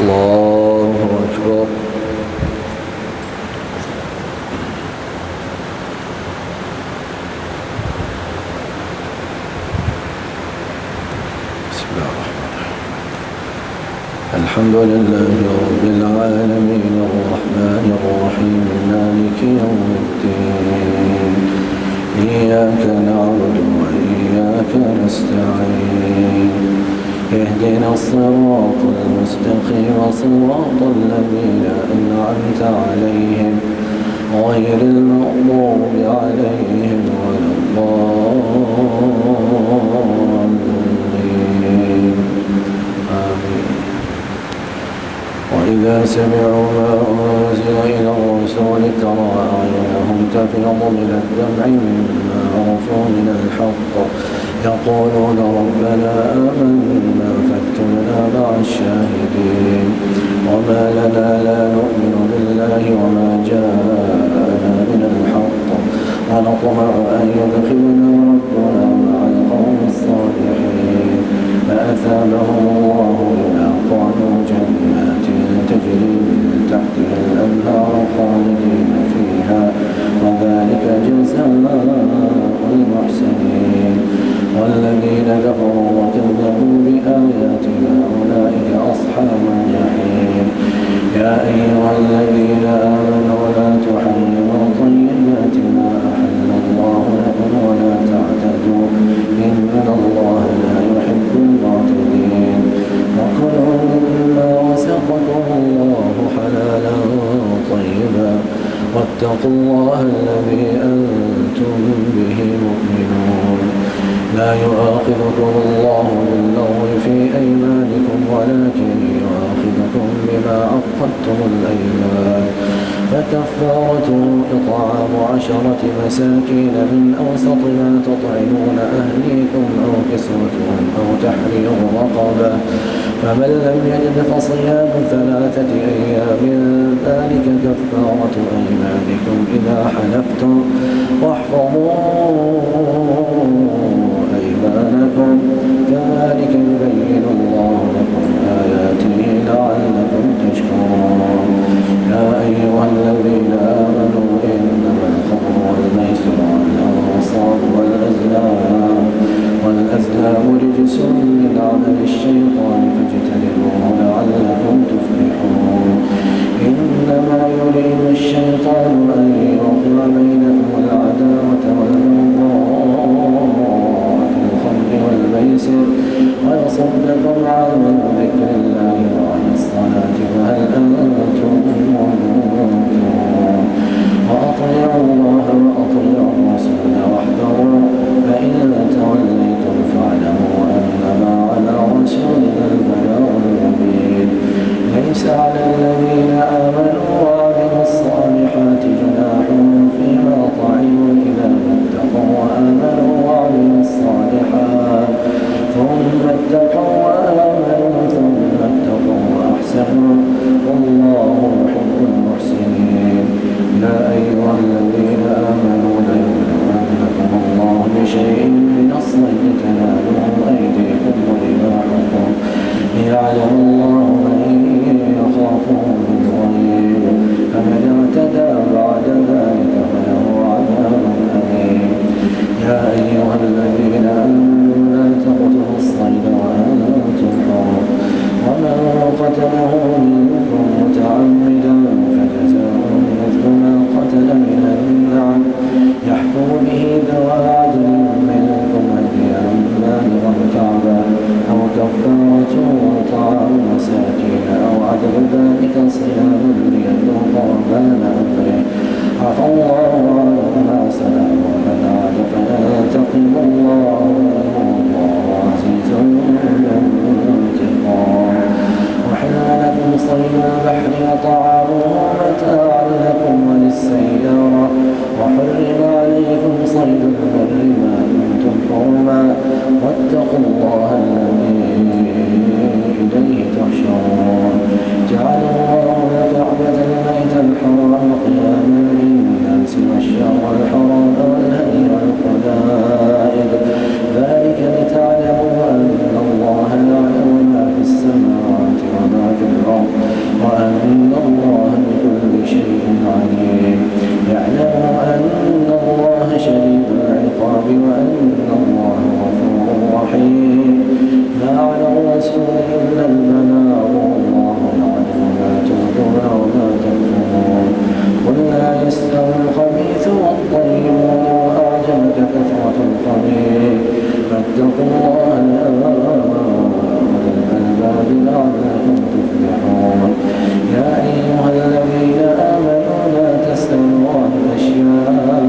الله أكبر. بسم الله الرحمن الرحيم. الحمد لله رب العالمين الرحمن الرحيم مالك يوم الدين إياك نعبد وإياك نستعين اهدنا الصراط المستقيم صراط الذين أنعمت عليهم غير المغضوب عليهم ولا الضالين آمين. وإذا سمعوا ما أنزل إلى الرسول ترى أعينهم تفيض من الدمع مما عرفوا من الحق يقولون ربنا آمنا فاكتبنا مع الشاهدين. وما لنا لا نؤمن بالله وما جاءنا من الحق ونطمع أن يدخلنا ربنا مع القوم الصالحين فأثابهم الله بما قالوا جنات تجري من تحتها الأنهار خالدين فيها وذلك جزاء المحسنين. والذين كفروا وكذبوا بآياتنا أولئك أصحاب الجحيم. يا أيها الذين آمنوا لا تحرموا طيبات ما أحل الله لكم ولا تعتدوا إن الله لا يحب المعتدين. وكلوا مما رزقكم الله حلالا طيبا واتقوا الله الذي أنتم به مؤمنون. لا يؤاخذكم الله باللغو في أيمانكم ولكن يؤاخذكم بما عقدتم الأيمان فكفارته إطعام 10 مساكين من أوسط ما تطعمون أهليكم أو كسوتهم أو تحرير رقبة فمن لم يجد فصيام 3 أيام ذلك كفارة أيمانكم إذا حلفتم واحفظوا أيمانكم كذلك يبين الله لكم آياته لعلكم تشكرون. يا أيها الذين آمنوا إنما الخمر والميسر والأنصاب والأزلام رجس من عمل الشيطان فاجتنبوه لعلكم تفلحون. إنما يريد الشيطان أن يوقع بينكم العداوة والبغضاء في الخمر والميسر ويصدكم عن ذكر الله وعن الصلاة فهل أنتم منكرون. وأطيعوا الله وأطيعوا الرسول واحذروا فإن توليتم فاعلموا أنما على رسولنا البلاغ المبين. ليس على الذين آمنوا وعملوا الصالحات جناح فيما طعموا إذا ما اتقوا وآمنوا وعملوا الصالحات ثم اتقوا وآمنوا ثم اتقوا وأحسنوا والله يحب المحسنين. يا أيها الذين آمنوا ليبلونكم الله بشيء من الصيد تناله أيديكم ورماحكم ليعلم الله من يخافه بالغيب فمن اعتدى بعد ذلك فله عذاب أليم. يا أيها الذين آمنوا لا تقتلوا الصيد وأنتم حرم ومن قتله منكم متعمدا فجزاء مثل ما قتل من النعم يحكم به ذوى عدل منكم هديا بالغ الكعبة أو كفارة طعام مساكين أو عدل ذلك صيام ليذوق وبال أمره عفى الله عما سلف ومن عاد فينتقم الله منه والله عزيز انتقام. وحل لكم صيد البحر وطعامه متاعا لكم وللسيارة وحرم عليكم صيد البر ما دمتم حرما واتقوا الله الذي إليه تحشرون. جعل الله الكعبة البيت الحرام قياما للناس والشهر الحرام والهدي والقلائد ذلك لتعلموا أن الله يعلم ما في السماوات وما في الأرض إن الله غفور رحيم. ما على الرسول إلا البلاغ والله يعلم ما تبدون وما تكتمون. قل لا يستوي الخبيث والطيب ولو أعجبك كثرة الخبيث فاتقوا الله يا أولي الألباب لعلكم تفلحون. يا أيها الذين آمنوا لا تسألوا عن أشياء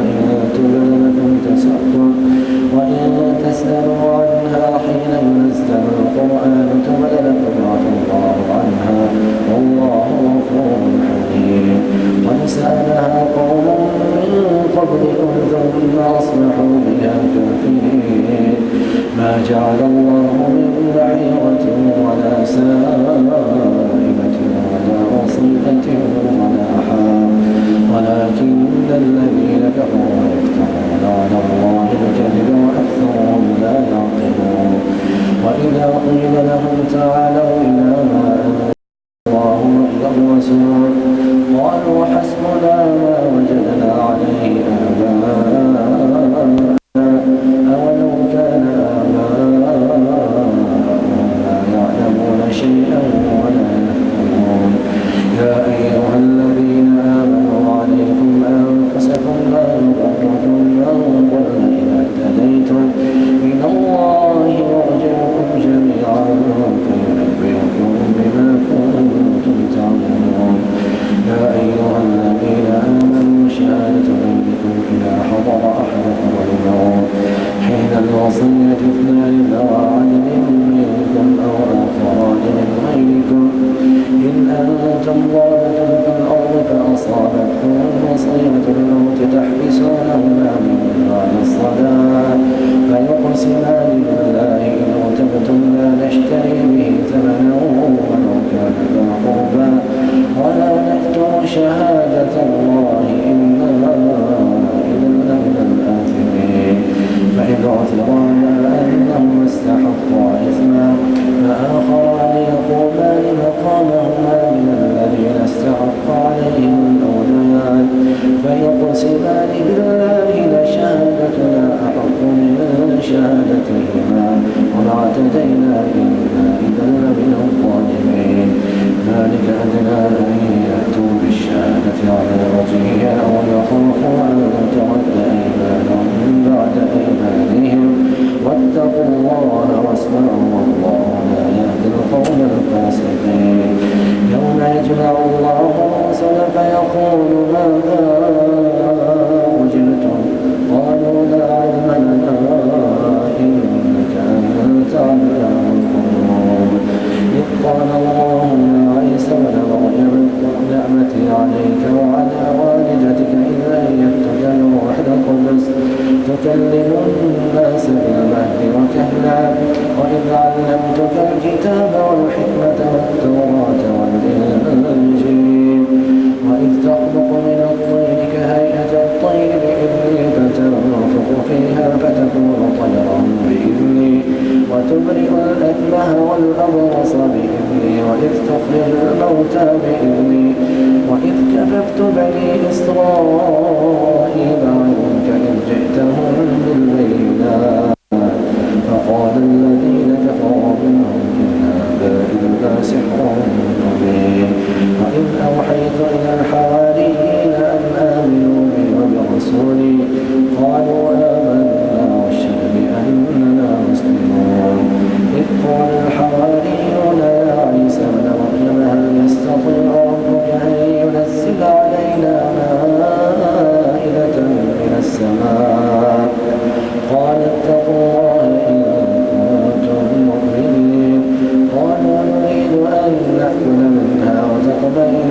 إن تبد لكم تسؤكم وإن تسألوا عنها حين ينزل القرآن تبد لكم عفى الله عنها والله غفور حليم. قد سألها قوم من قبلكم ثم أصبحوا بها كافرين. ما جعل الله من بحيرة ولا سائبة ولا وصيلة ولا حام ولكن الذين كفروا يفترون على الله الكذب وأكثرهم لا يعقلون. وإذا قيل لهم تعالوا إلى ما أنزل الله وإلى الرسول قالوا حسبنا ما وجدنا عليه آباءنا أولو كان آباؤهم لا يعلمون شيئا ولا يهتدون. يا أيها الذين آمنوا عليكم أنفسكم لا يضركم من ضل إذا اهتديتم إلى الله مرجعكم جميعا فينبئكم بما كنتم تعملون. يا أيها الذين آمنوا شهادة بينكم إذا حضر أحدكم الموت حين الوصية اثنان ذوى عدل منكم أو آخران من غيركم إن أنتم ضربتم في الأرض فأصابتكم مصيبة الموت تحبسونهما من بعد الصلاة فيقسمان بالله إن ارتبتم لا نشتري به ثمنا ولو كان ذا قربى ولا نكتم شهادة الله إنا إذا لمن الآثمين. فإن عثر على أنهما استحقا إثما فآخران يقومان مقامهما من الذين استحق عليهم الأوليان فيقسمان بالله لشهادتنا أحق من شهادتهما وما اعتدينا إنا إذا لمن الظالمين. ذلك أدنى أن يأتوا بالشهادة على وجهها أو يخافوا أن ترد أيمانهم بعد أيمانهم واتقوا الله واسمعوا والله لا يهدي القوم الفاسقين. يوم يجمع الله الرسل فيقول ماذا أجبتم قالوا لا علم لنا إنك أنت علام الغيوب. إذ قال الله يا عيسى ابن مريم اذكر نعمتي عليك وعلى والدتك إذ أيدتك بروح القدس تكلم الناس بالمهد وكهلا وإذ علمتك الكتاب والحكمة والتوراة والإنجيل وإذ تخلق من الطين كهيئة الطير بإذني فتنفخ فيها فتكون طيرا بإذني وتبرئ الأكمه والأبرص بإذني وإذ تخرج الموتى بإذني وإذ كففت بني إسرائيل عنك إذ جئتهم بالبينات فقال الذين كفروا منهم إن هذا إلا سحر مبين. وإذ أوحيت إلى الحواريين أن آمنوا بي وبرسولي قالوا آمنا واشهد بأننا مسلمون. إذ قال الحواريون يا عيسى ابن مريم هل يستطيع ربك أن ينزل علينا مائدة من السماء قال اتقوا الله إن كنتم مؤمنين. قالوا نريد أن نأكل منها وتطمئن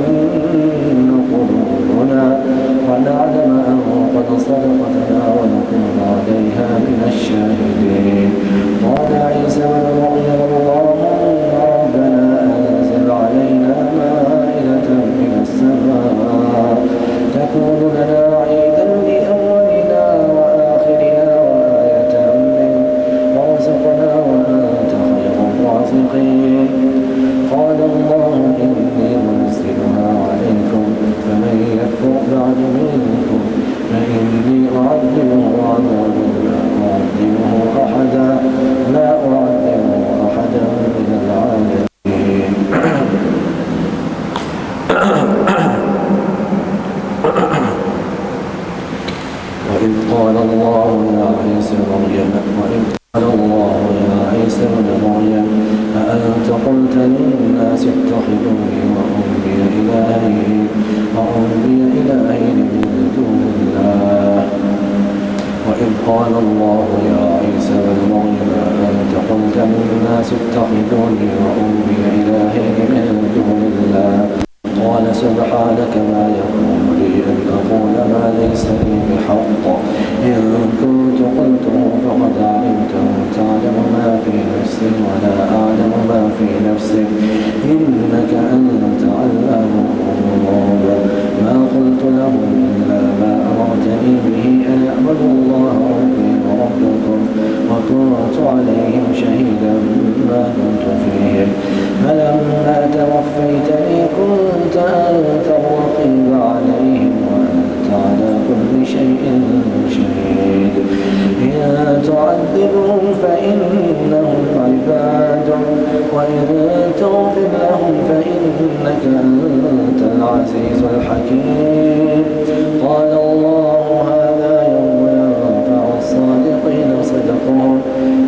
وإذ قال الله يا عيسى ابن مريم أأنت قلت للناس اتخذوني وأمي إلهين من دون الله وإذ قال الله يا عيسى ابن مريم أأنت قلت للناس اتخذوني وأمي إلهين من دون الله قال سبحانك ما يكون لي أن أقول ما ليس لي بحق إن كنت قلته فقد علمته تعلم ما في نفسي ولا أعلم ما في نفسك إنك أنت علام الغيوب ما قلت لهم إلا ما أمرتني به أن اعبدوا الله ربي وربكم وكنت عليهم شهيدا ما دمت فيهم فلما توفيتني كنت أنت الرقيب عليهم وأنت على كل شيء شهيد إن تعذبهم فإنهم عبادك وإن تغفر لهم فإنك أنت العزيز الحكيم قال الله هذا يوم ينفع الصادقين صدقهم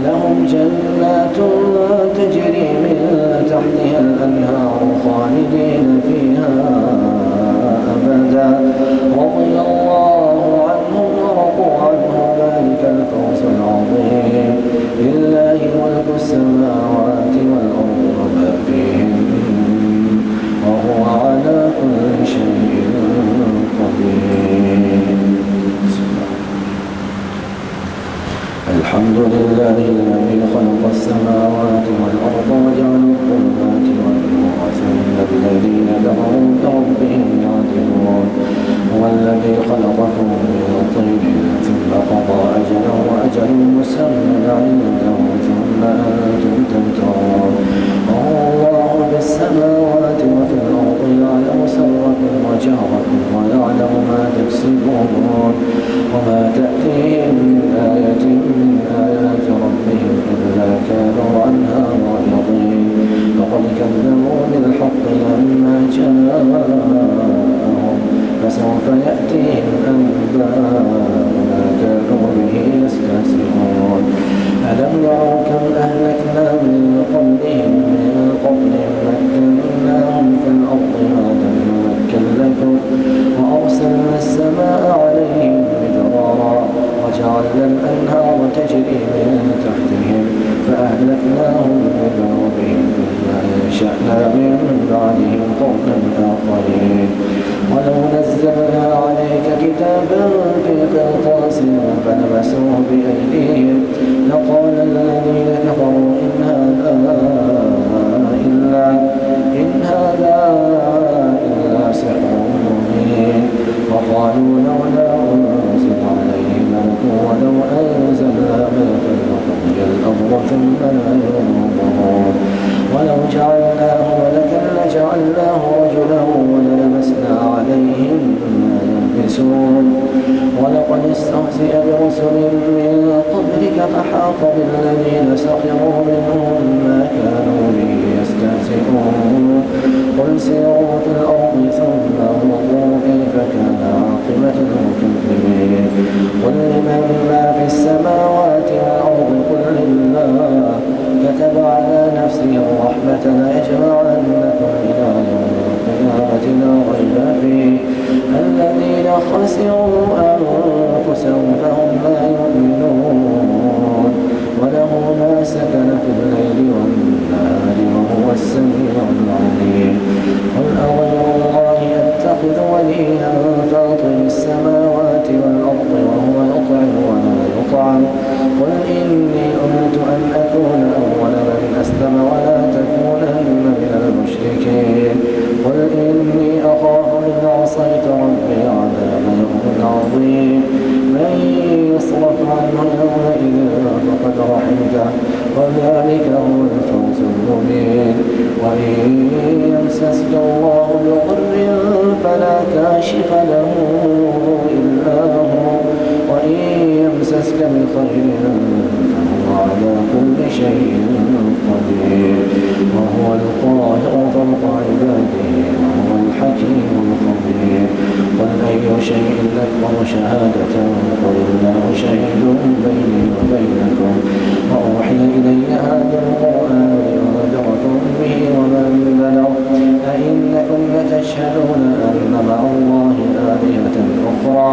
لهم جنات تجري من تحتها الأنهار خالدين فيها أبدا رضي الله عنهم ورضوا عنه ذلك الفوز العظيم لله ملك السماوات والأرض وما فيهن وهو على كل شيء قدير الحمد لله الذي خلق السماوات والأرض وجعل الظلمات والنور ثم الذين كفروا بربهم يعدلون هو الذي خلقكم من طين ثم قضى أجله وأجل مسمى عنده ثم أنتم تمترون وهو الله في السماوات وفي الأرض يعلم سركم وجهركم ويعلم ما تكسبون وما تأتيهم من آية من آيات ربهم إلا كانوا عنها معرضين فقد كذبوا بالحق لما جاءهم فسوف يأتيهم أنباء ما كانوا به يستهزئون ألم يروا كم أهلكنا من قبلهم من قبل مكناهم في الأرض ما لم نمكن لكم وأرسلنا السماء عليهم مدرارا وجعلنا الأنهار تجري من تحتهم فأهلكناهم بذنوبهم ثم أنشأنا من بعدهم قوما آخرين ولو نزلنا عليك كتابا في قرطاس فلمسوه بأيديهم لقال الذين كفروا إن هذا إلا سحر مبين وقالوا لولا أنزل عليه ملك ولو أنزلنا ملكا لقضي الأمر ثم لا ينظرون ولو جعلناه ملكا لجعلناه رجلا وللبسنا عليهم ما يلبسون ولقد استهزئ برسل من قبلك فحاق بالذين سخروا منهم ما كانوا به يستهزئون قل سيروا في الأرض ثم انظروا كيف كان عاقبة المكذبين قل لمن ما في السماوات والأرض قل لله كتب على نفسه الرحمة ليجمعنكم إلى يوم القيامة لا ريب فيه الذين خسروا أنفسهم فهم لا يؤمنون وله ما سكن في الليل والنهار وهو السميع العليم قل أغير الله يتخذ وليا فاطر السماوات والأرض وهو يطعم ولا يطعم قل إني أمرت أن أكون أول من أسلم ولا تكونن من المشركين قل إني أخاف إن عصيت ربي عذاب يوم عظيم من يصرف عنه يومئذ فقد رحمته وذلك هو الفوز المبين وإن يمسسك الله بضر فلا كاشف له إلا هو وإن يمسسك بخير فهو على كل شيء قدير وهو القاهر فوق عباده وهو الحكيم شهادة قل الله شهيد بيني وبينكم وأوحي إلي هذا القرآن لأنذركم به ومن بلغ أئنكم لتشهدون أن مع الله آلهة أخرى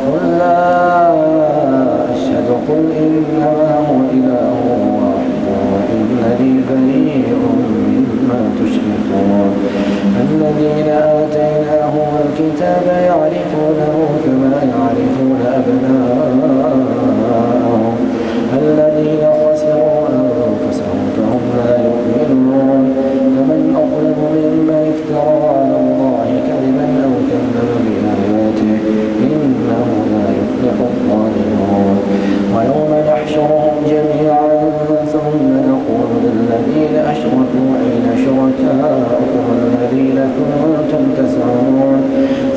قل لا أشهد قل إنما هو إله واحد وإنني بريء مما تشركون الذين آتيناهم الكتاب يعرفونه كما يعرفون أبناءهم الذين خسروا أنفسهم فهم لا يؤمنون فمن أظلم ممن افترى على الله كذبا أو كذب بآياته إنه لا يفلح الظالمون ويوم نحشرهم جميعا ثم نقول للذين أشركوا أين شركاؤكم الذين كنتم تزعمون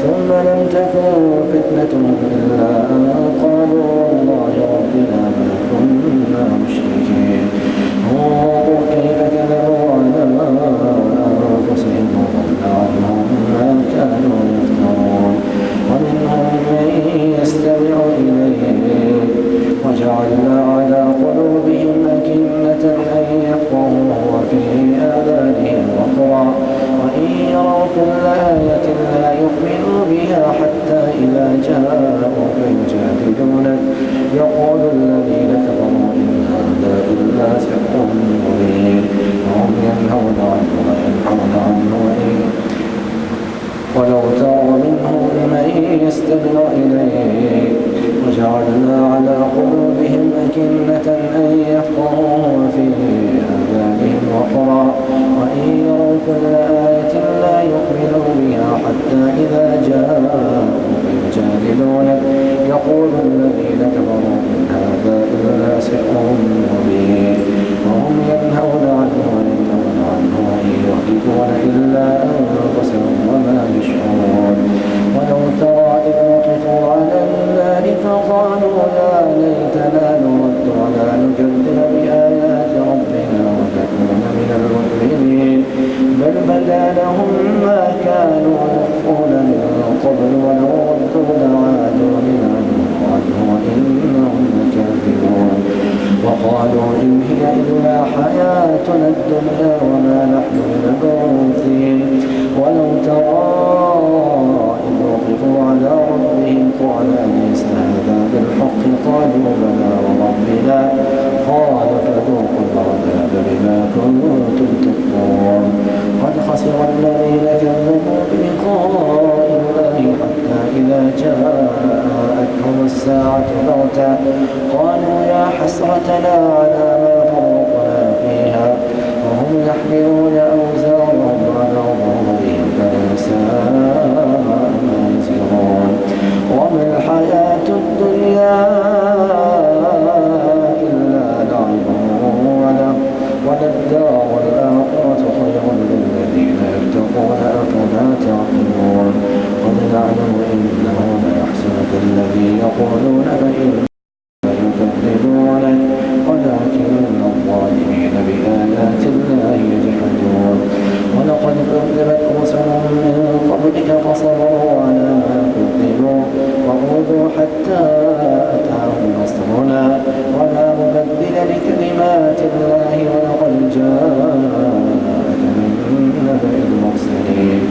ثم لم تكن فتنتهم إلا أن قالوا والله ربنا ما كنا مشركين انظر كيف كذبوا على أنفسهم وضل عنهم ما كانوا يفترون ومنهم من يستمع إليه وجعلنا على قلوبهم أكنة أن يفقهوه وفي آذانهم وقرا وإن يروا كل آية لا يؤمنوا بها حتى إذا جاءوك يجادلونك يقول الذين كفروا إن هذا إلا سحر مبين وهم ينهون عنه وينحون عنه ولو ترى منهم من يستمع إليه وجعلنا على قلوبهم أكنة أن يفقهوه وفي آذانهم وقرا وإن يروا كل آية لا يؤمنوا بها حتى إذا جاءوك يجادلونك يقول الذين كفروا إن هذا إلا سحر مبين وهم ينهون عنه وينهون عنه وإن يهلكون إلا أنفسهم وما يشعرون ولو ترى إذ وقفوا على النار فقالوا يا ليتنا نرد ولا نكذب بآيات ربنا ونكون من المؤمنين بل بدا لهم ما كانوا يخفون من قبل ولو ردوا لعادوا لما نهوا عنه وإنهم لكاذبون وقالوا إن هي إلا حياتنا الدنيا وما نحن بمبعوثين ولو ترى إذ وقفوا على ربهم قال أليس هذا بالحق قالوا بلى وربنا قال فذوقوا العذاب بما كنتم تكفرون قد خسر الذين كذبوا بلقاء الله حتى إذا جاءتهم الساعة بغتة قالوا يا حسرتنا على ما فرطنا فيها وهم يحملون أوزارهم على ظهورهم فلا ساء ما يزرون وما الحياة الدنيا إلا لعب وللدار الآخرة خير للذين يتقون أفلا تعقلون قد نعلم إنه ليحزنك الذي يقولون يكذبونك ولكن الظالمين بآيات الله يجحدون ولقد كذبت رسل من قبلك فصبروا على ما كذبوا وأوذوا حتى أتاهم نصرنا ولا مبدل لكلمات الله ولقد جاءك من نبأ المرسلين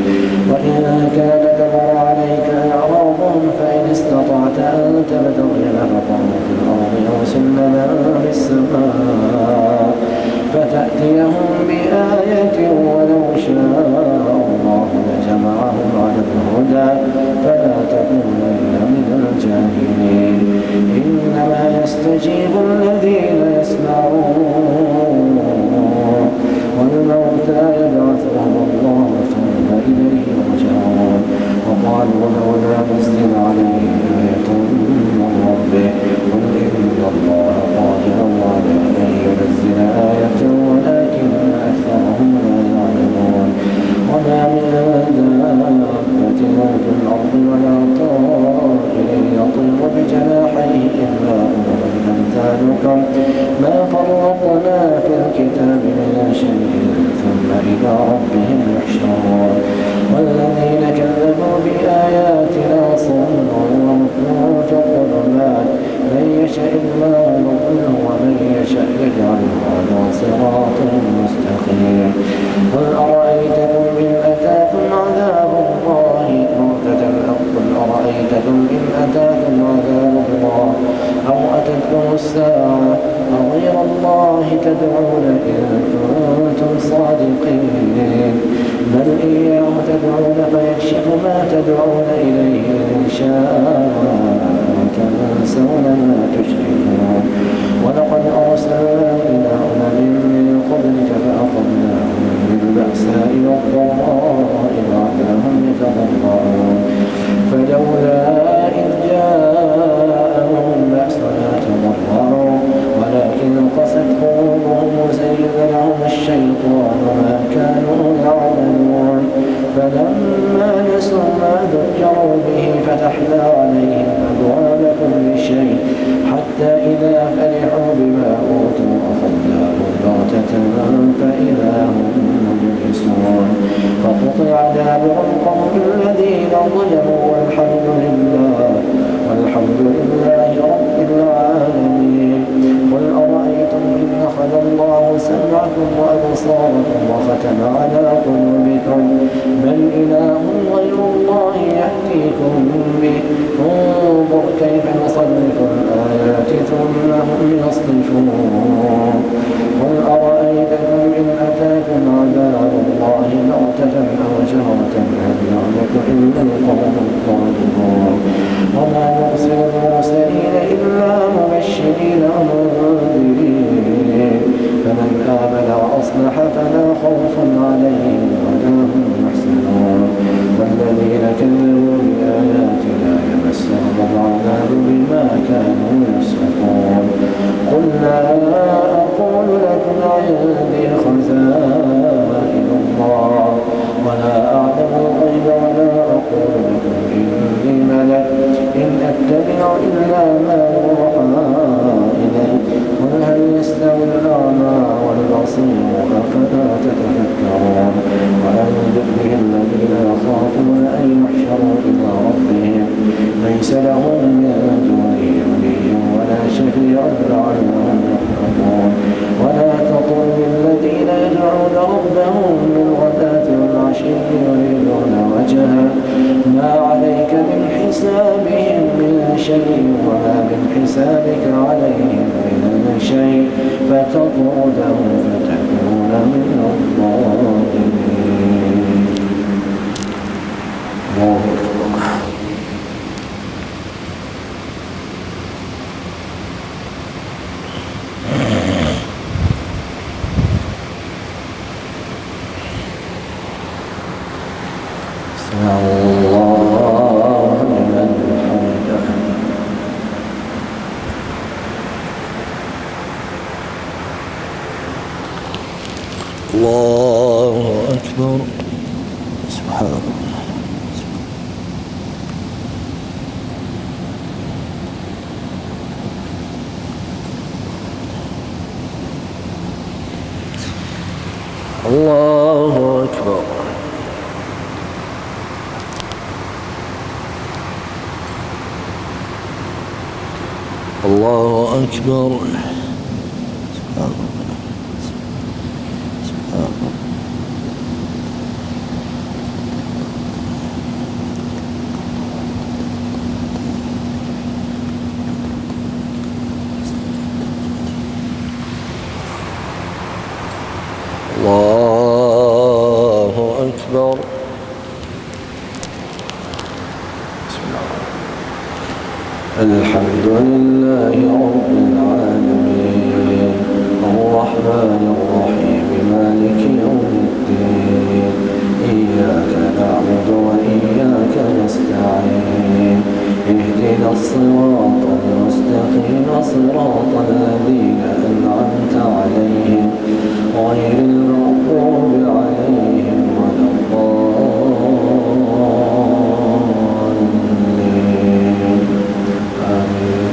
وإن كان كبر عليك إعراضهم فإن استطعت أن تبتغي نفقا في الأرض أو سلما في السماء فتأتيهم بآية ولو شاء الله لجمعهم على الهدى فلا تكونن من الجاهلين إنما يستجيب الذين يسمعون والموتى يبعثهم الله ثم إليه يرجعون وقالوا لولا نزل عليه آية من ربه قل إن الله قادر على أن ينزل آية ولكن أكثرهم لا يعلمون وما من دابة في الأرض ولا طائر يطير بجناحيه إلا أمم أمثالكم ما فرطنا في الكتاب من شيء ثم إلى ربهم يحشرون والذين كذبوا بآياتنا صم وبكم في الظلمات من يشاء الله يضله ومن يشاء يجعله على صراط مستقيم قل أرأيتكم إن أتاكم عذاب الله أو أتتكم الساعة أغير الله تدعون إن كنتم صادقين بل إياه تدعون فيكشف ما تدعون إليه إن شاء تنسون ما تشركون ولقد أرسلنا إلى من قبلك فأخذناهم بالبأساء والضراء لعلهم يتضرعون فلولا إذ جاءهم بأسنا تضرعوا ولكن قست قلوبهم وزين لهم الشيطان ما كانوا يعملون فلما نسوا ما ذكروا به فتحنا عليهم أبواب كل شيء حتى إذا فرحوا بما أوتوا أخذناهم بغتة فإذا هم مبلسون فقطع دابر القوم الذين ظلموا والحمد لله رب العالمين قل أرأيتم إن أخذ الله سمعكم وأبصاركم وختم على قلوبكم من إله غير الله يأتيكم به انظر كيف نصرف الآيات ثم هم يصرفون قل أرأيتكم إن أتاكم عذاب الله بغتة أو جهرة هل يهلك إلا القوم الظالمون وما نرسل المرسلين إلا مبشرين ومنذرين فمن آمن وأصلح فلا خوف عليهم ولا هم يحزنون والذين كذبوا بآياتنا يمسهم العذاب بما كانوا يفسقون قل لا أقول لكم عندي خزائن الله ولا أعلم الغيب ولا أقول لكم إني ملك إن أتبع إلا ما يوحى إلي قل هل يستوي الأعمى والبصير أفلا تتفكرون وأنذر به الذين يخافون أن يحشروا إلى ربهم ليس لهم من دونه ولي ولا شفيع لعلهم يرحمون ولا تطرد الذين يدعون ربهم بالغداة والعشي يريدون وجهه ما عليك من حسابهم من شيء وما من حسابك عليهم من شيء فتطردهم فتكون من الظالمين. الله أكبر. سمع الله لمن حمده. الله أكبر. سبحان الله. الله أكبر. الله أكبر. الله أكبر. الحمد لله رب العالمين الرحمن الرحيم مالك يوم الدين إياك نعبد وإياك نستعين اهدنا الصراط المستقيم صراط الذين أنعمت عليهم غير المغضوب عليهم ولا الضالين آمين.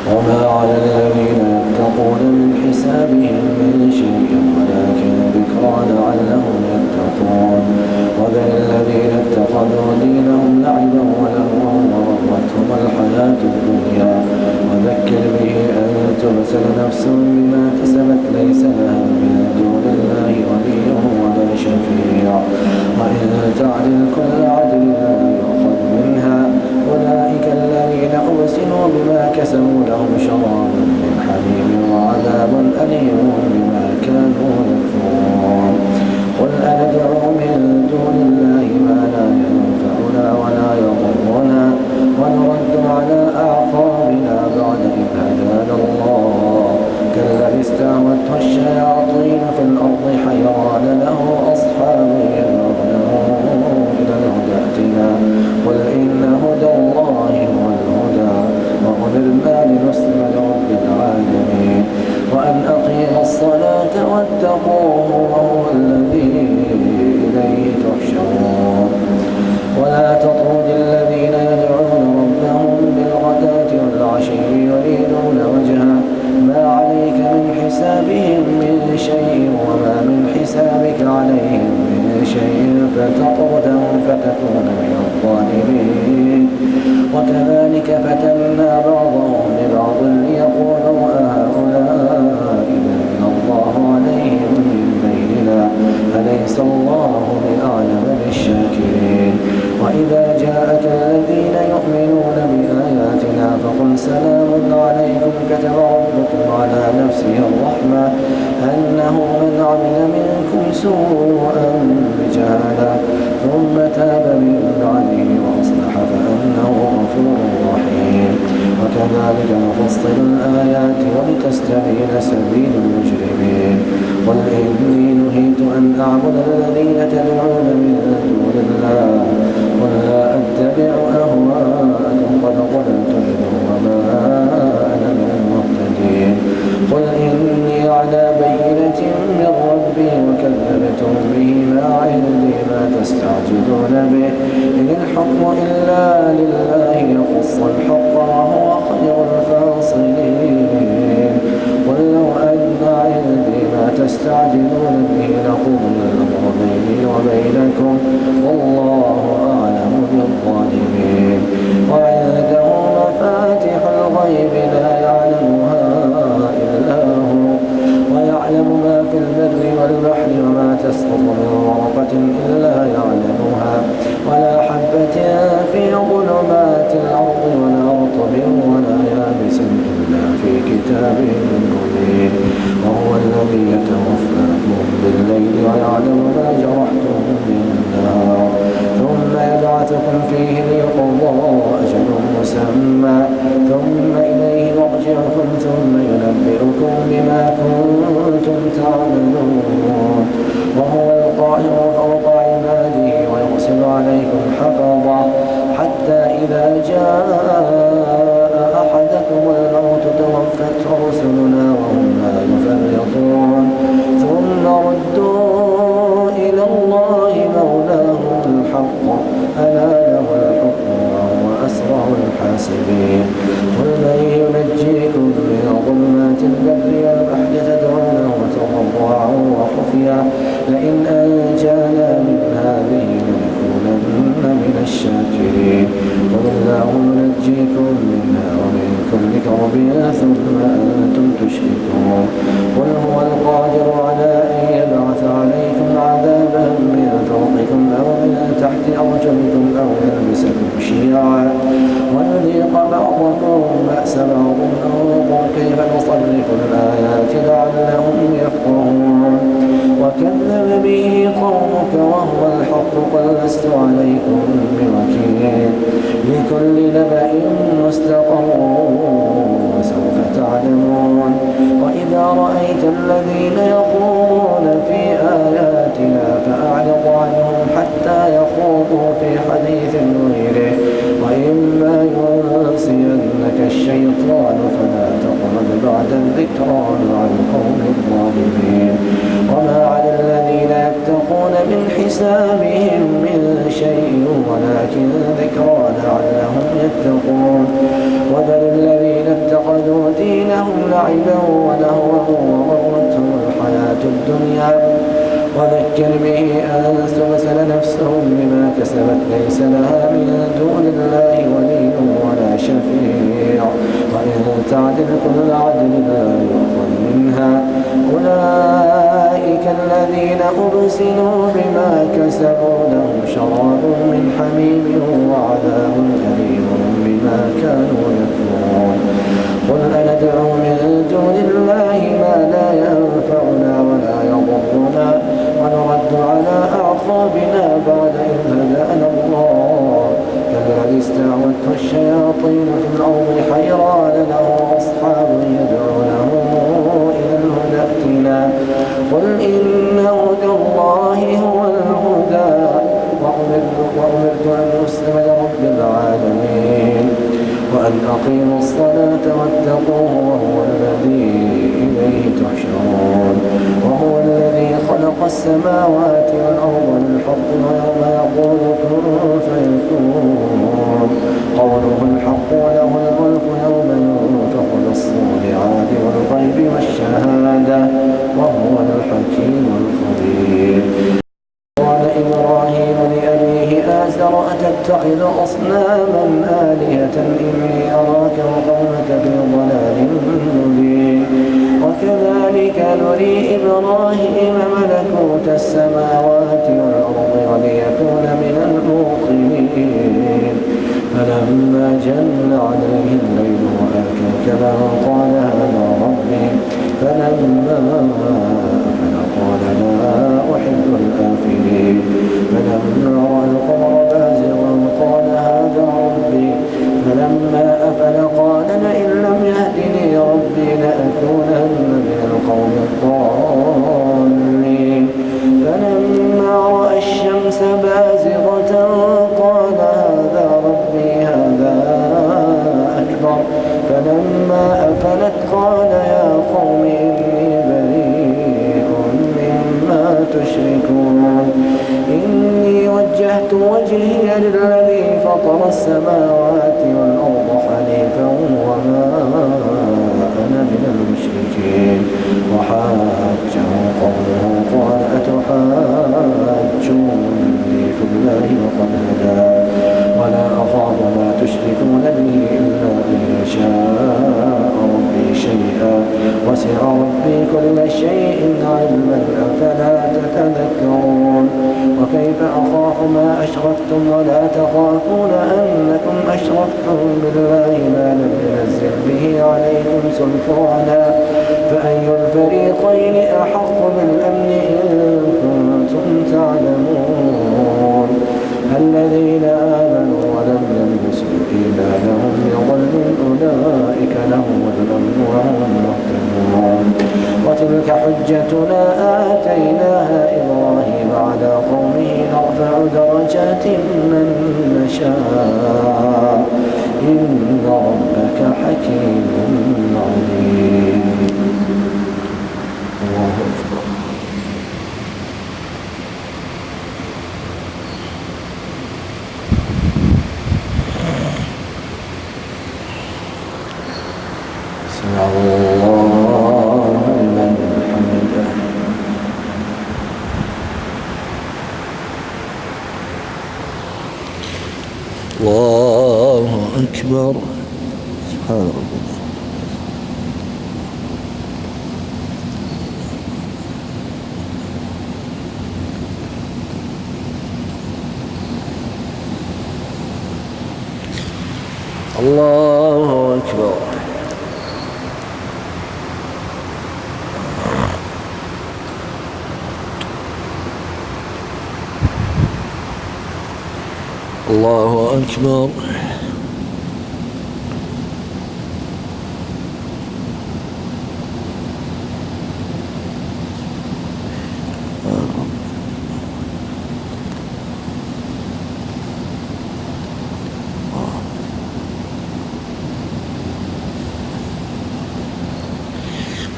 وما على الذين يتقون من حسابهم من شيء ولا نفس بما كسبت ليس لها من دون الله ولي ولا شفيع وإن تعدل كل عدل لا يؤخذ منها أولئك الذين أبسلوا بما كسبوا لهم شراب من حميم وعذاب أليم بما كانوا يكفرون قل أندعو من دون الله ما لا ينفعنا ولا يضرنا ونرد على أعقابنا بعد إذ هدانا الله كالذي استهوته الشياطين في الأرض حيران له أصحاب يدعونه إلى الهدى ائتنا قل إن هدى الله هو الهدى وأمرنا لنسلم لرب العالمين وأن أقيموا الصلاة واتقوه وهو الذي إليه تحشرون ولا تطرد الذين يدعون ربهم بالغداة والعشي يريدون وجهه ما عليك من حسابهم من شيء وما من حسابك عليهم من شيء فتطردهم فتكون من الظالمين وكذلك فتنا بعضهم ببعض ليقولوا أهؤلاء من الله عليهم من بيننا أليس الله بأعلم بالشاكرين وإذا جاءك الذين يؤمنون بآياتنا فقل سلام عليكم كتب ربكم على نفسه الرحمة أنه من عمل منكم سوءا بجهالة ثم تاب من بعده وأصلح فأنه غفور رحيم وكذلك نفصل الآيات ولتستبين سبيل المجرمين قل إني نهيت أن أعبد الذين تدعون من دون الله قل لا أتبع أهواءكم قد ضللت إذا وما أنا من المهتدين قل إني على بينة من ربي وكذبتم به ما عندي ما تستعجلون به إن الحكم إلا لله يقص الحق وهو خير الفاصلين قل لو أن عندي ما تستعجلون به لقضي الأمر بيني وبينكم والله أعلم بالظالمين وعنده مفاتح الغيب لا يعلمها إلا هو ويعلم ما في البر والبحر وما تسقط من ورقة إلا يعلمها ولا حبة في ظلمات الأرض ولا رطب ولا يابس إلا في كتاب مبين وهو الذي يتوفاكم بالليل ويعلم ما جرحتم بالنهار ثم يبعثكم فيه ليقضى أجل مسمى ثم إليه مرجعكم ثم ينبئكم بما كنتم تعملون وهو القاهر فوق عباده ويرسل عليكم حفظا حتى إذا جاء أحدكم الموت توفته رسلنا وهم لا يفرطون ثم ردوا إلى الله مولاهم الحق ألا له الحكم وهو أسرع الحاسبين قل من ينجيكم من ظلمات البر والبحر تدعونه تضرعا وخفيا لئن أنجانا من هذه لنكونن من الشاكرين قل الله ينجيكم منها ومن كل كرب ثم أنتم تشركون قل هو القادر على أن يبعث عليكم عذابا من فوقكم أو من تحت أرجلكم أو يلبسكم شيعا ويذيق بعضكم بأس بعض انظر كيف نصرف الآيات لعلهم يفقهون وكذب به قومك وهو الحق قل لست عليكم بوكيل لكل نبأ مستقر وسوف تعلمون وإذا رأيت الذين يخوضون في آياتنا فأعرض عنهم حتى يخوضوا في حديث غيره وإما ينسينك الشيطان فلا تقعد بعد الذكرى مع القوم الظالمين وما على الذين يتقون من حسابهم من شيء ولكن ذكرى لعلهم يتقون وذل الذين اتخذوا دينهم لعبا ولهوا وغرتهم الحياة الدنيا وذكر به أن تبسل نفسهم بما كسبت ليس لها من دون الله ولي ولا ولا شفيع وإن تعدل كل عدل لا يؤخذ منها أولئك الذين أبسلوا بما كسبوا لهم شراب من حميم وعذاب أليم بما كانوا يكفرون قل أندعو من دون الله ما لا ينفعنا ولا يضرنا ونرد على أعقابنا بعد إذ هدانا الله كالذي استعوته الشياطين في الأرض حيران له أصحاب يدعونه إلى الهدى ائتنا قل إن هدى الله هو الهدى وأمرت أن أسلم لرب العالمين وأن أقيموا الصلاة واتقوه وهو الذي إليه تحشرون وهو الذي خلق السماوات والأرض بالحق ويوم يقول كن فيكون قوله الحق وله الملك يوم ينفخ في الصور عالم الغيب والشهادة وهو الحكيم الخبير قال إبراهيم لأبيه آزر أتتخذ أصناما آلهة إني أراك وقومك في ضلال مبين وكذلك نري إبراهيم ملكوت السماوات والأرض وليكون من الموقنين فلما جن عليه الليل رأى كوكبا قال هذا ربي فلما أفل قال لا أحب الآفلين فلما رأى القمر بازغا قال هذا ربي فلما أفل قال لئن لم يهدني ربي لأكونن من القوم الضالين فلما رأى الشمس بازغة قال هذا ربي هذا أكبر فلما أفلت قال يا قوم إني بريء مما تشركون إني وجهت وجهي للذي فطر السماوات والأرض حنيفا وما أنا من المشركين وحاجه قومه قال أتحاجوني في الله وقد هدان ولا أخاف ما تشركون به إلا أن يشاء ربي شيئا وسع ربي كل شيء علما أفلا تتذكرون وكيف أخاف ما أشركتم ولا تخافون أنكم أشركتم بالله ما لم ينزل به عليكم سلطانا فأي الفريقين أحق بالأمن إن كنتم تعلمون الذين آمنوا ولم يلبسوا إيمانهم بظلم أولئك لهم الأمن وهم مهتدون وتلك حجتنا آتيناها إبراهيم على قومه نرفع درجات من نشاء إن ربك حكيم عليم الله أكبر سمع الله لمن حمده الله أكبر سبحان ربنا الله أكبر الله أكبر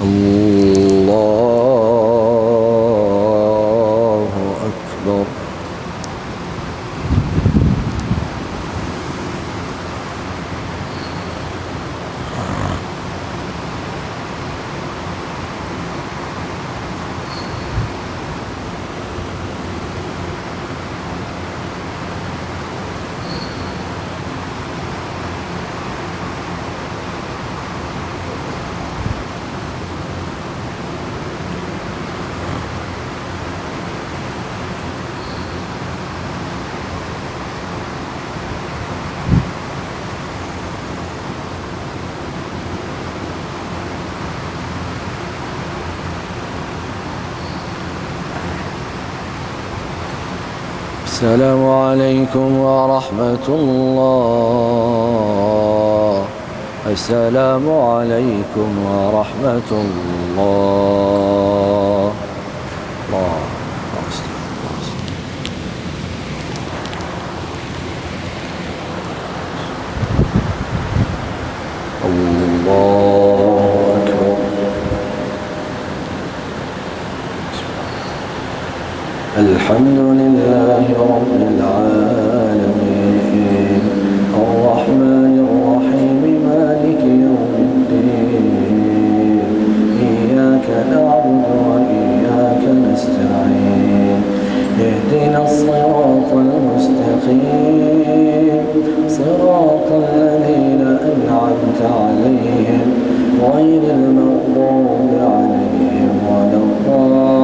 الله أكبر السلام عليكم ورحمة الله. السلام عليكم ورحمة الله. الله أكبر. الحمد لله رب العالمين الرحمن الرحيم مالك يوم الدين إياك نعبد وإياك نستعين اهدنا الصراط المستقيم صراط الذين أنعمت عليهم غير المغضوب عليهم ولا الضالين.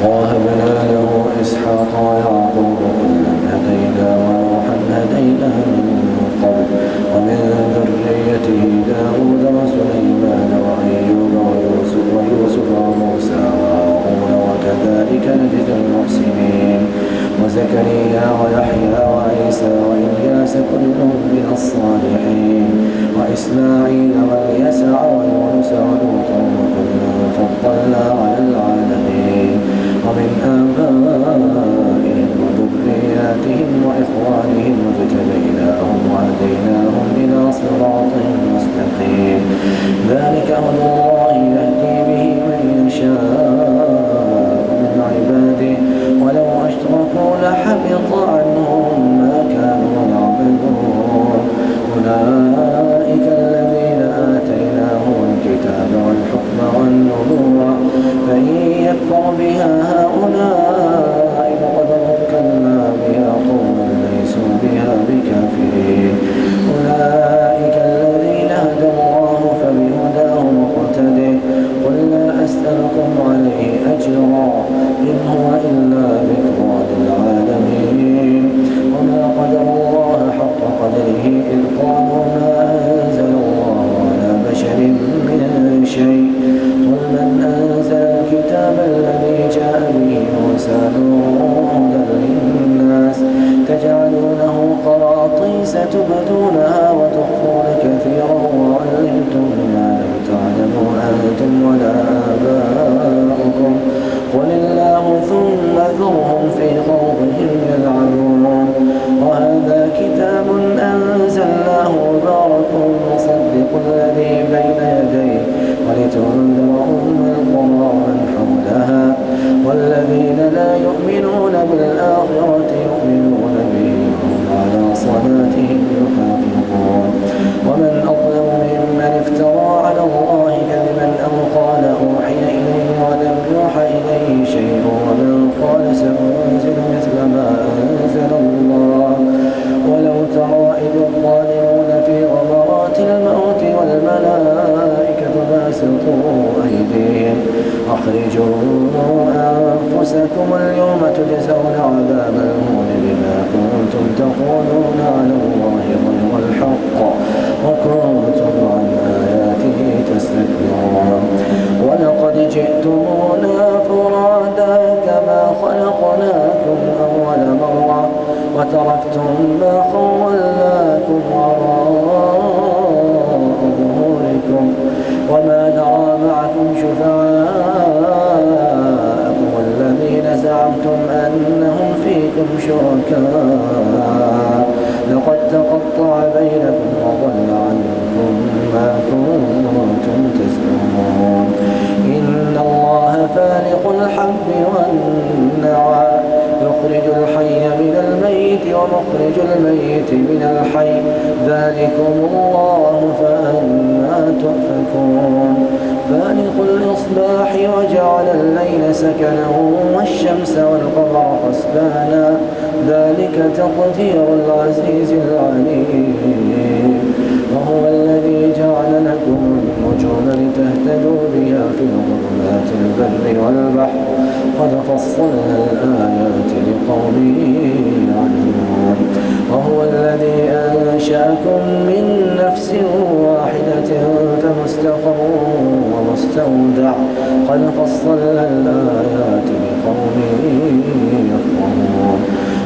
ووهبنا له إسحاق ويعقوب كلا هدينا ونوحا هدينا من قبل ومن ذريته داود وسليمان وأيوب ويوسف وموسى وهارون وكذلك نجزي المحسنين وزكريا ويحيى وعيسى وإلياس كل من الصالحين وإسماعيل واليسع ويونس ولوطا وكلا فضلنا على العالمين ومن آبائهم وذرياتهم وإخوانهم واجتبيناهم وهديناهم إلى صراط مستقيم ذلك هدى الله يهدي به من يشاء من عباده ولو أشركوا لحبط عنهم ما كانوا يعملون أولئك الذين آتيناهم الكتاب والحكم والنبوة فإن يكفر بها هؤلاء فقد وكلنا بها قوما ليسوا بها بكافرين أولئك الذين هدى الله فبهداه مقتده قل لا أسألكم عليه أجرا إن هو إلا ذكرى للعالمين وما قدر الله حق قدره إذ قالوا ما أنزل الله على بشر من شيء قل من أنزل الكتاب الذي جاء به موسى نورا هدى للناس تجعلونه قراطيس تبدونها وتخفون كثيرا وعلمتم ما لم تعلموا أنتم ولا آباؤكم قل الله ثم ذرهم في خوضهم يلعبون وهذا كتاب أنزلناه مبارك مصدق الذي بين يديه ولتنذر أم القرى ومن حولها والذين لا يؤمنون بالآخرة يؤمنون به وهم على صلاتهم يحافظون ومن أظلم ممن افترى على الله كذبا أو قال أوحي إليه ولم يوحى إليه شيء ومن قال سأنزل مثل ما أنزل الله ولو ترى إذ الظالمون في غمرات الموت والملائكة باسطوا أيديهم أخرجوا أنفسكم اليوم تجزون عذاب الهون بما كنتم تقولون على الله غير الحق وكنتم عن آياته تستكبرون ولقد جئتمونا فرادا كما خلقناكم أول مرة وتركتم ما خولناكم وراء ظهوركم وما نرى معكم شفعاءكم الذين زعمتم أنهم فيكم شركاء لقد تقطع بينكم وضل عنكم ما كنتم تزعمون إن الله فالق الحب والنوى يخرج الحي من الميت ومخرج الميت من الحي ذلكم الله فأنا تؤفكون فالق الإصباح وجعل الليل سكنا والشمس والقمر حسبانا ذلك تقدير العزيز العليم وهو الذي جعل لكم النجوم لتهتدوا بها في ظلمات البر والبحر قد فصلنا الآيات لقوم يعلمون وهو الذي أنشأكم من نفس واحدة فمستقر مستودع قد فصلنا الآيات لقوم يفقهون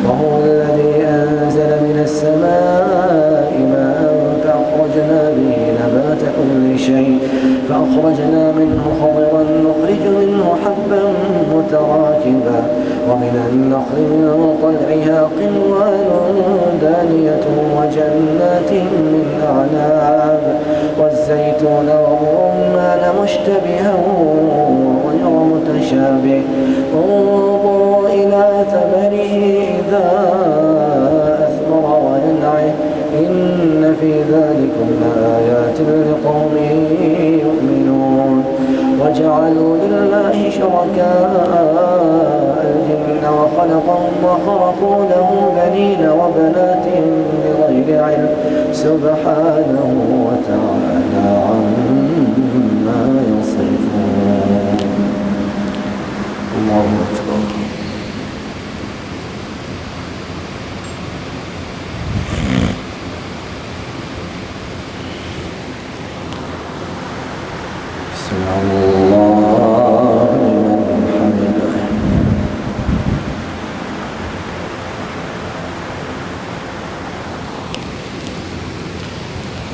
وهو الذي أنزل من السماء ماء فأخرجنا به نبات كل شيء فأخرجنا منه خضرا نخرج منه حبا متراكبا ومن النخل من طلعها قنوان دانية وجنات من أعناب والزيتون والرمان مشتبها وغير متشابه انظروا إلى ثمره إذا أثمر وينعه إن في ذلكم لآيات لقوم يؤمنون وجعلوا لله شركاء الجن وخلقهم وخرقوا له بنين وبنات بغير علم سبحانه وتعالى عما يصفون. الله أكبر. سمع الله لمن حمده.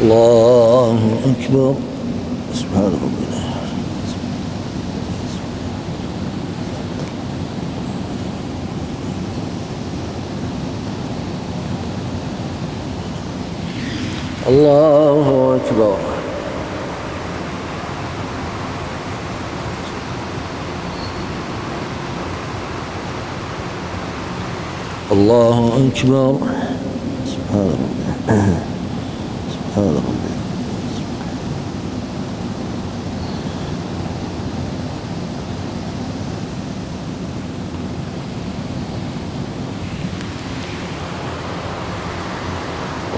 الله أكبر. سبحان ربنا. الله أكبر. الله أكبر. سبحان ربنا. سبحان ربنا.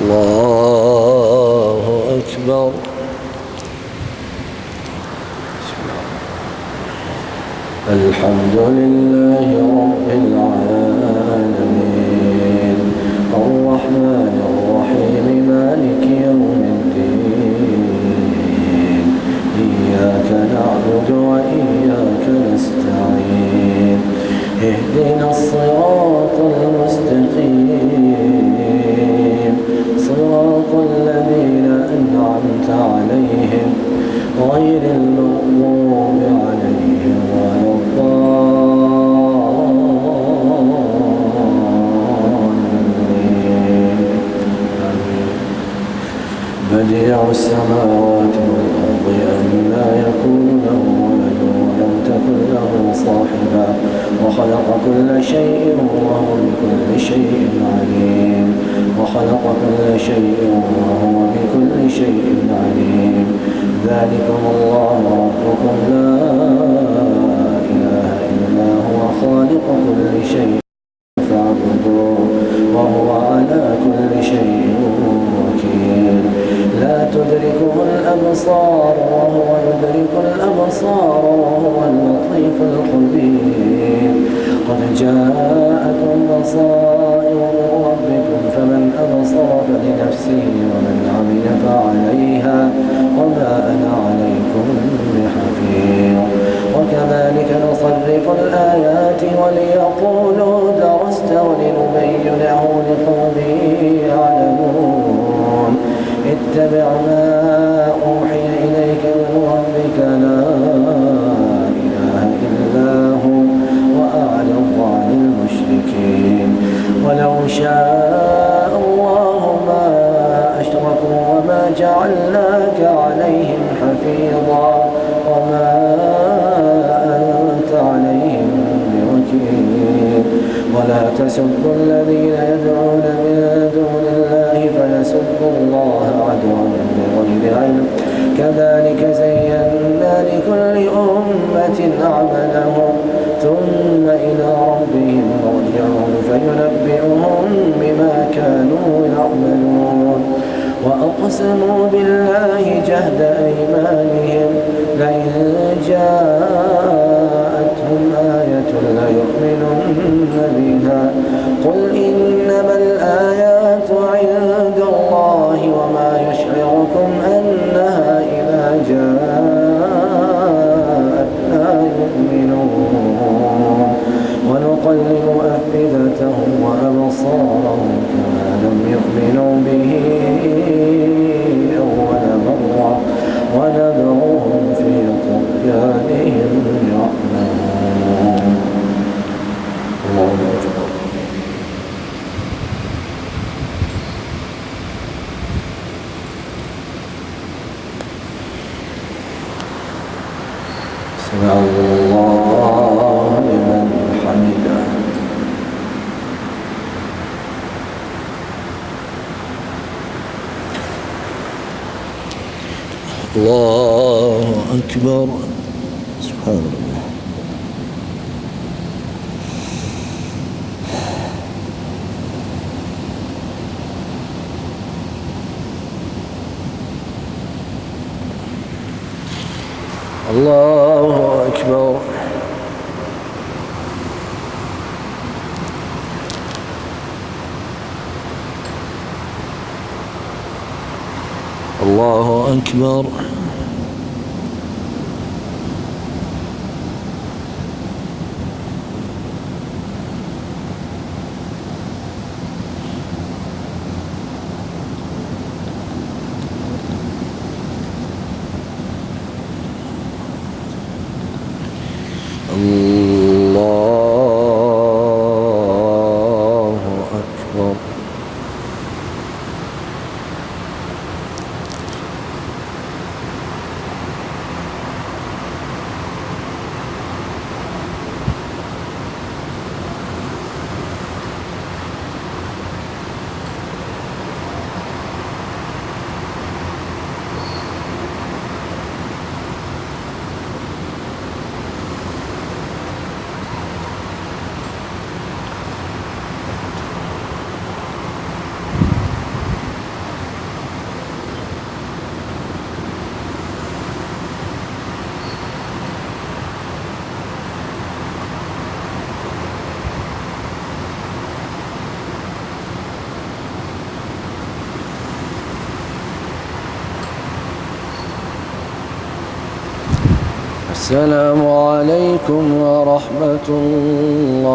الله أكبر. الحمد لله رب العالمين الرحمن الرحيم مالك يوم الدين إياك نعبد وإياك نستعين اهدنا الصراط المستقيم صراط الذين أنعمت عليهم غير المغضوب عليهم ولا الضالين. بديع السماوات والأرض أنى يكون له ولد ولم تكن له صاحبة وخلق كل شيء وهو بكل شيء عليم وخلق كل شيء وهو بكل شيء عليم. ذلكم الله ربكم لا إله إلا هو خالق كل شيء فاعبدوه وهو على كل شيء وكيل. لا تدركه الأبصار وهو يدرك الأبصار وهو اللطيف الخبير. قد جاءكم بصائر من ربكم فمن أبصر فلنفسه ومن عمل فعليها وما أنا عليكم بحفيظ. وكذلك نصرف الآيات وليقولوا درست ولنبينه لقوم يعلمون. اتبع ما أوحي إليك من ربك لا إله إلا هو وأعرض عن المشركين. ولو شاء الله ما أشركوا وما جعلناك عليهم حفيظا وما أنت عليهم بوكيل. ولا تسبوا الذين يدعون من دون الله فيسبوا الله عدوا بغير علم كذلك زينا لكل أمة عملهم ثم إلى ربهم مرجعهم فينبئهم بما كانوا يعملون. وأقسموا بالله جهد أيمانهم لئن جاءتهم آية ليؤمنن بها قل إنما الآيات عند الله وما يشعركم أنها إذا جاءت يؤمنون ونقلب أفئدتهم وأبصارهم كما لم يؤمنوا به أول مرة ونذرهم في طغيانهم يعمهون. الله أكبر. سمع الله لمن حمده. الله أكبر. سبحان الله. الله أكبر. الله أكبر. الله أكبر. السلام عليكم ورحمة الله.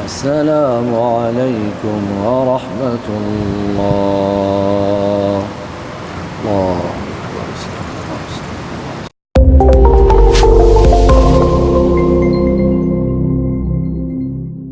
السلام عليكم ورحمة الله.